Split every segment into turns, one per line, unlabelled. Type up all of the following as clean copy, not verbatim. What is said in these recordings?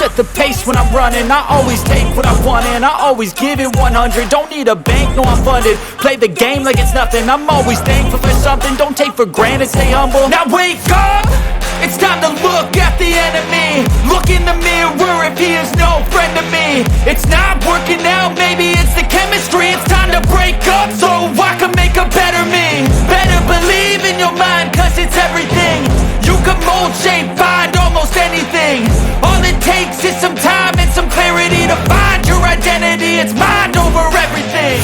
set the pace when I'm running. I always take what I want and I always give it 100. Don't need a bank, no I'm funded. Play the game like it's nothing. I'm always thankful for something. Don't take for granted, stay humble. Now wake up! It's time to look at the enemy. Look in the mirror if he is no friend to me. It's not working out, maybe it's the chemistry. It's time to break up so I can make a better me. Better believe in your mind, cause it's everything. You can mold, shape, find almost anything. All it takes is some time and some clarity to find your identity. It's mind over everything.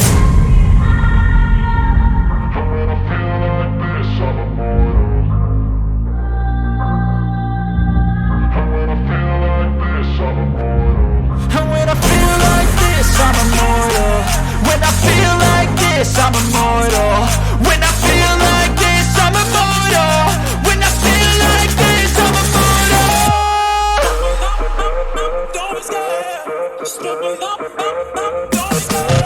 I'm immortal. When I feel like this, I'm immortal. When I feel like this, I'm immortal. When I feel like this, I'm immortal. Don't be scared. Just give me up. Don't be scared.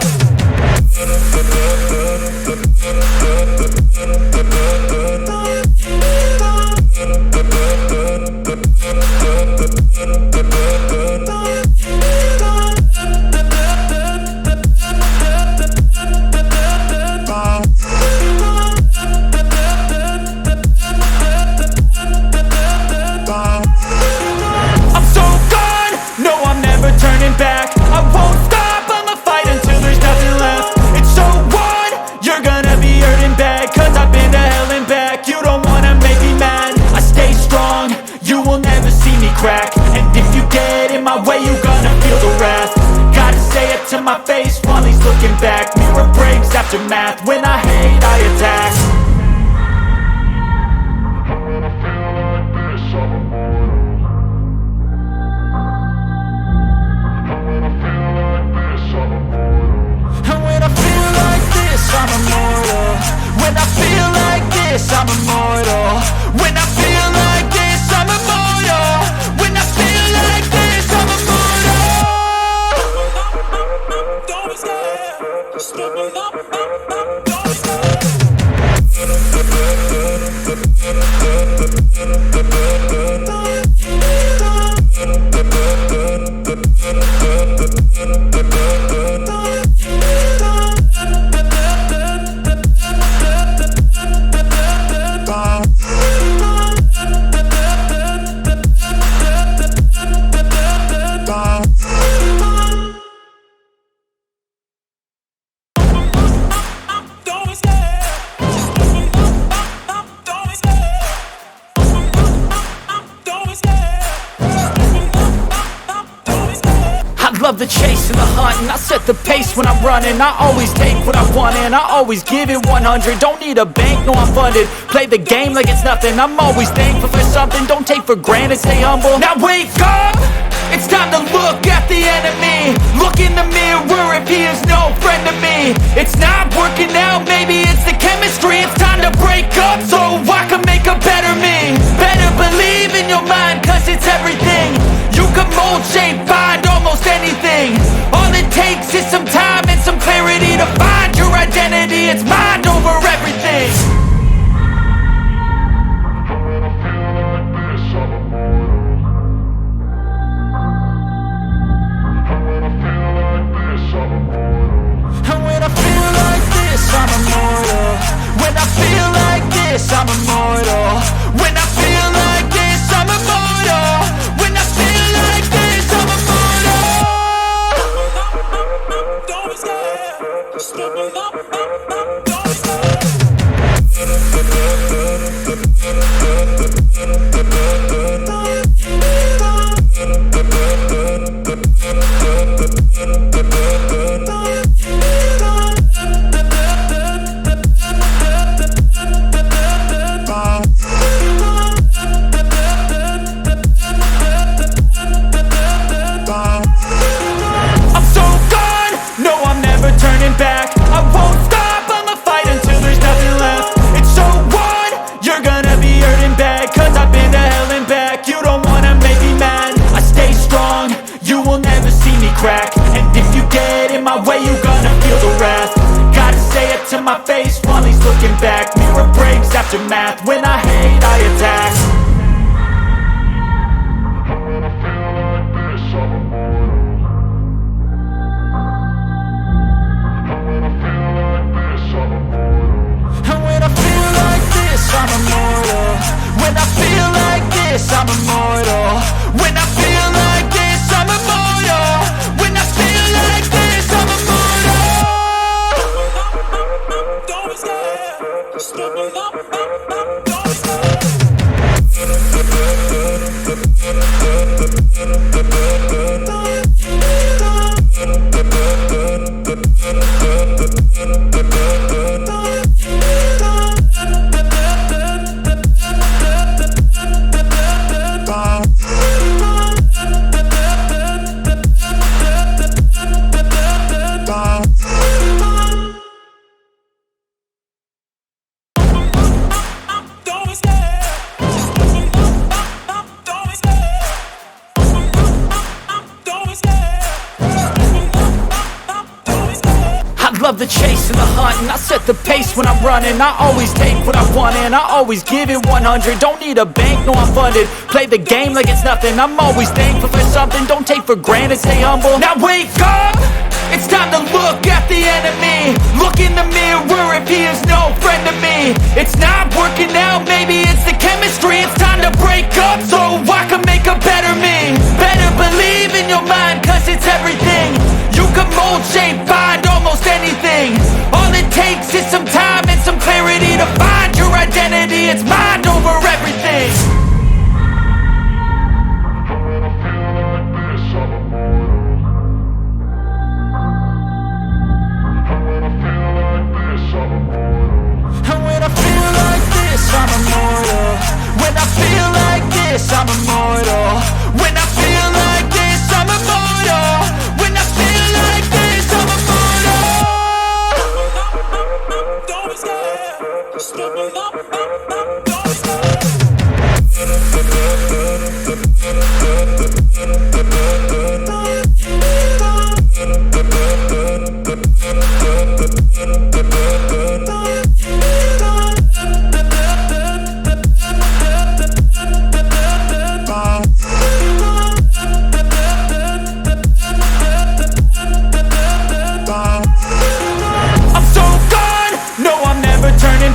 And if you get in my way, you gonna feel the wrath. Gotta say it to my face while he's looking back. Mirror breaks after math. When I hate, I attack. When I feel like this, I'm immortal. When I feel like this, I'm immortal. When I feel like this, I'm immortal. When I feel like this, I'm immortal. When I feel like this, I'm immortal. When I feel like this, I'm immortal. Don't be scared. Just give me up. Don't be scared. Love the chase and the hunt, and I set the pace when I'm running. I always take what I want and I always give it 100. Don't need a bank, no I'm funded. Play the game like it's nothing. I'm always thankful for something. Don't take for granted, stay humble. Now wake up! It's time to look at the enemy. Look in the mirror if he is no friend to me. It's not working out, maybe it's the chemistry. It's time to break up so I can make a better me. Better believe in your mind, cause it's everything. You can mold, shape, find almost anything. All it takes is some time and some clarity to find your identity. It's mind over everything. When I feel like this, I'm immortal. When I feel like this, I'm immortal. When I feel like this, I'm immortal. When I feel like this, I'm immortal. When I feel like this, I'm immortal. When I feel like this, I'm immortal. Don't be scared. Just give me up. Don't be scared. And if you get in my way, you gonna feel the wrath. Gotta say it to my face while he's looking back. Mirror breaks after math. When I hate, I attack. When I feel like this, love the chase and the hunt, and I set the pace when I'm running. I always take what I want and I always give it 100. Don't need a bank, no I'm funded. Play the game like it's nothing. I'm always thankful for something. Don't take for granted, stay humble. Now wake up! It's time to look at the enemy. Look in the mirror if he is no friend to me. It's not working out, maybe it's the chemistry. It's time to break up so I can make a better me. Better believe in your mind, cause it's everything. You can mold, shape, find almost anything. All it takes is some time and some clarity to find your identity. It's mind over everything. I'm immortal. When I feel like this, I'm immortal. When I feel like this, I'm immortal. When I feel like this, I'm immortal. Don't be scared. Just give me up. Don't be scared.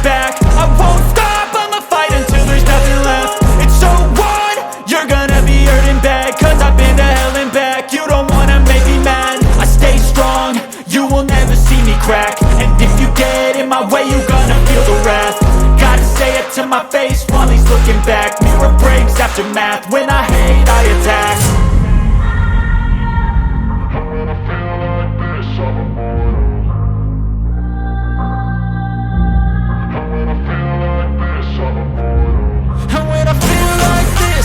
Back. I won't stop, I'ma fight until there's nothing left. It's so on, you're gonna be hurting bad, cause I've been to hell and back. You don't wanna make me mad, I stay strong, you will never see me crack. And if you get in my way, you gonna feel the wrath. Gotta say it to my face while he's looking back. Mirror breaks after math, when I hate I attack.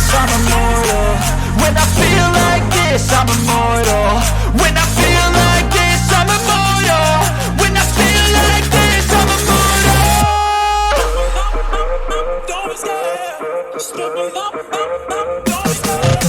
I'm immortal. When I feel like this, I'm immortal. When I feel like this, I'm immortal. When I feel like this, I'm immortal. Don't be scared. Just give me up. Don't be scared.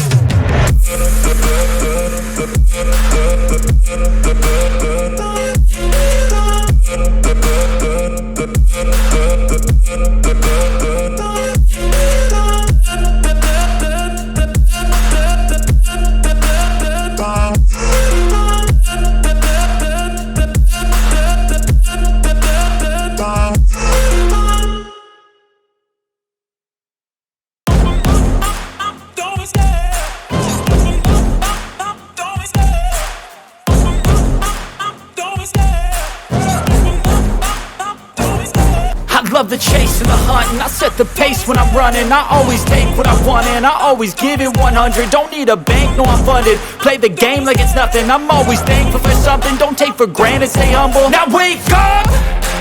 Love the chase and the hunt, and I set the pace when I'm running. I always take what I want and I always give it 100. Don't need a bank, no I'm funded. Play the game like it's nothing. I'm always thankful for something. Don't take for granted, stay humble. Now wake up!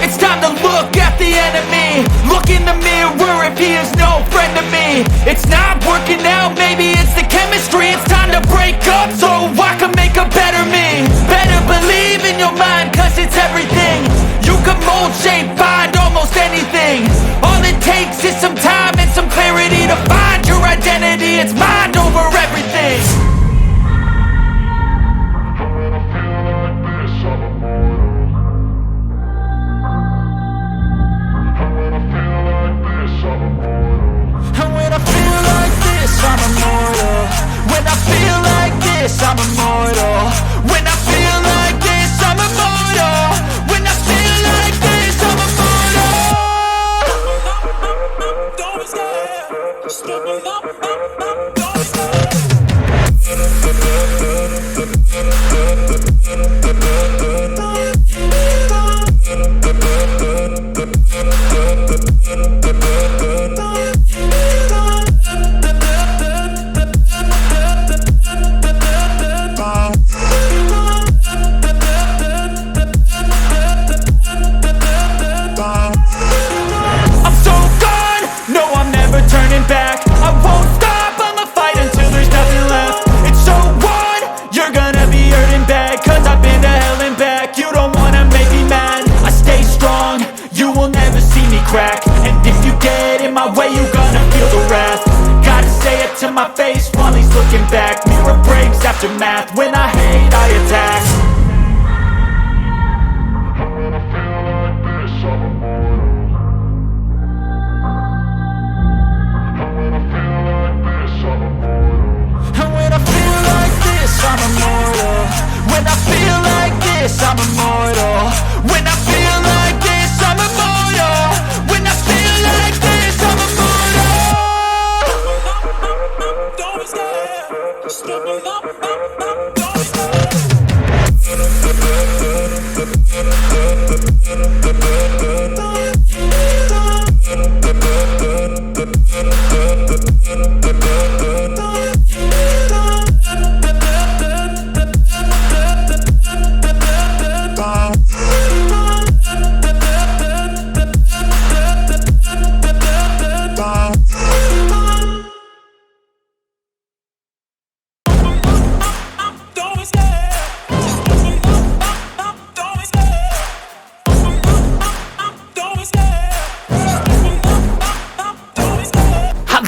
It's time to look at the enemy. Look in the mirror if he is no friend to me. It's not working out, maybe it's the chemistry. It's time to break up so I can make a better me. Better believe in your mind, cause it's everything. You can mold, shape, find almost anything. All it takes is some time and some clarity to find your identity. It's mind over everything. And when I feel like this, I'm immortal. When I feel like this, I'm immortal. When I feel like this, I'm immortal. When I feel like this, I'm immortal. Don't be scared. Just give me up. Don't be scared. My face while he's looking back. Mirror breaks after math. When I hate, I attack.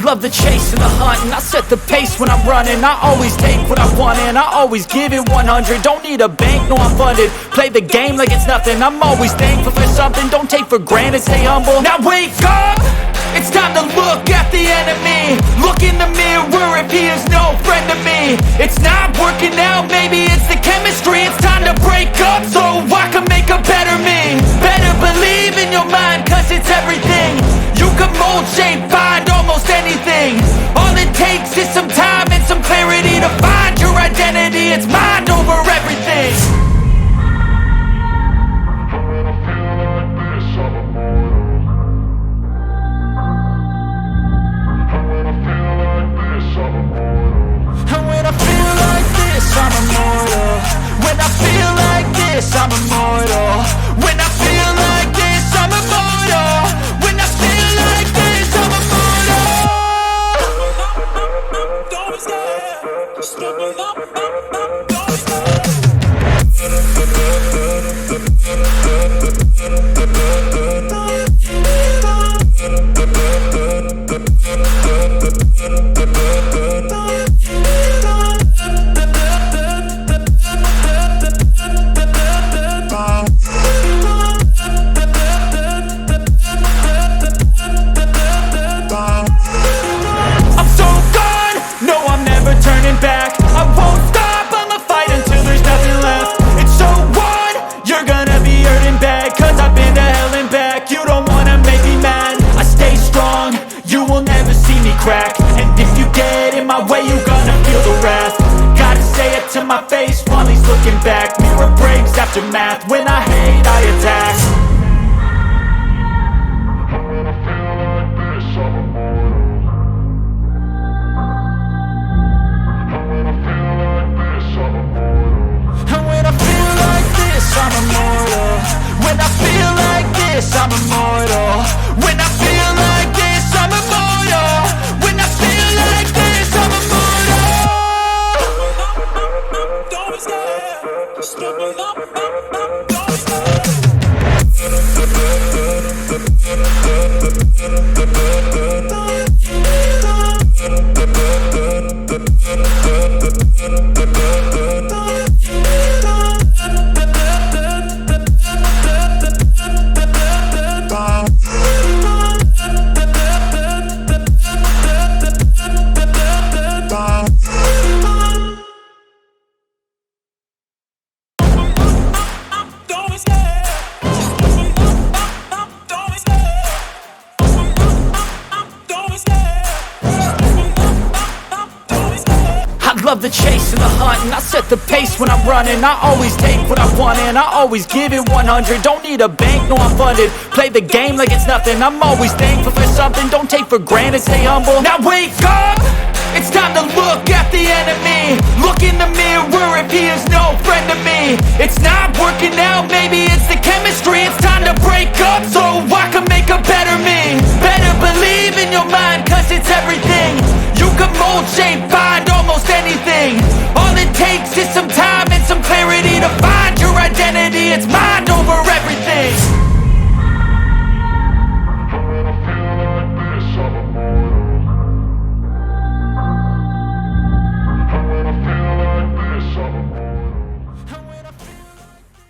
love the chase and the hunt, and I set the pace when I'm running. I always take what I want and I always give it 100. Don't need a bank, no I'm funded. Play the game like it's nothing. I'm always thankful for something. Don't take for granted, stay humble. Now wake up! It's time to look at the enemy. Look in the mirror if he is no friend to me. It's not working out, maybe it's the chemistry. It's time to break up so I can make a better me. Better believe in your mind, cause it's everything. You can mold, shape, find almost anything. All it takes is some time and some clarity to find your identity. It's mind over everything. I'm immortal. When I feel like this, I'm immortal. When I feel like this, I'm immortal. When I feel like this, I'm immortal. Don't be scared. Just look me up. Don't be scared. And if you get in my way, you gonna feel the wrath. Gotta say it to my face while he's looking back. Mirror breaks after math. When I hate, I attack. When I feel like this, I'm immortal. When I feel like this, I'm immortal. When I feel like this, I'm immortal. When I feel like this, I'm immortal. When I feel like this, I'm immortal. When I feel like this, I'm immortal. Don't be scared. Just look me up. Don't be scared. Love the chase and the hunt, and I set the pace when I'm running. I always take what I want and I always give it 100. Don't need a bank, no I'm funded. Play the game like it's nothing. I'm always thankful for something. Don't take for granted, stay humble. Now wake up! It's time to look at the enemy. Look in the mirror if he is no friend to me. It's not working out, maybe it's the chemistry. It's time to break up so I can make a better me. Better believe in your mind, cause it's everything. You can mold, shape, find almost anything. All it takes is some time and some clarity to find your identity. It's mine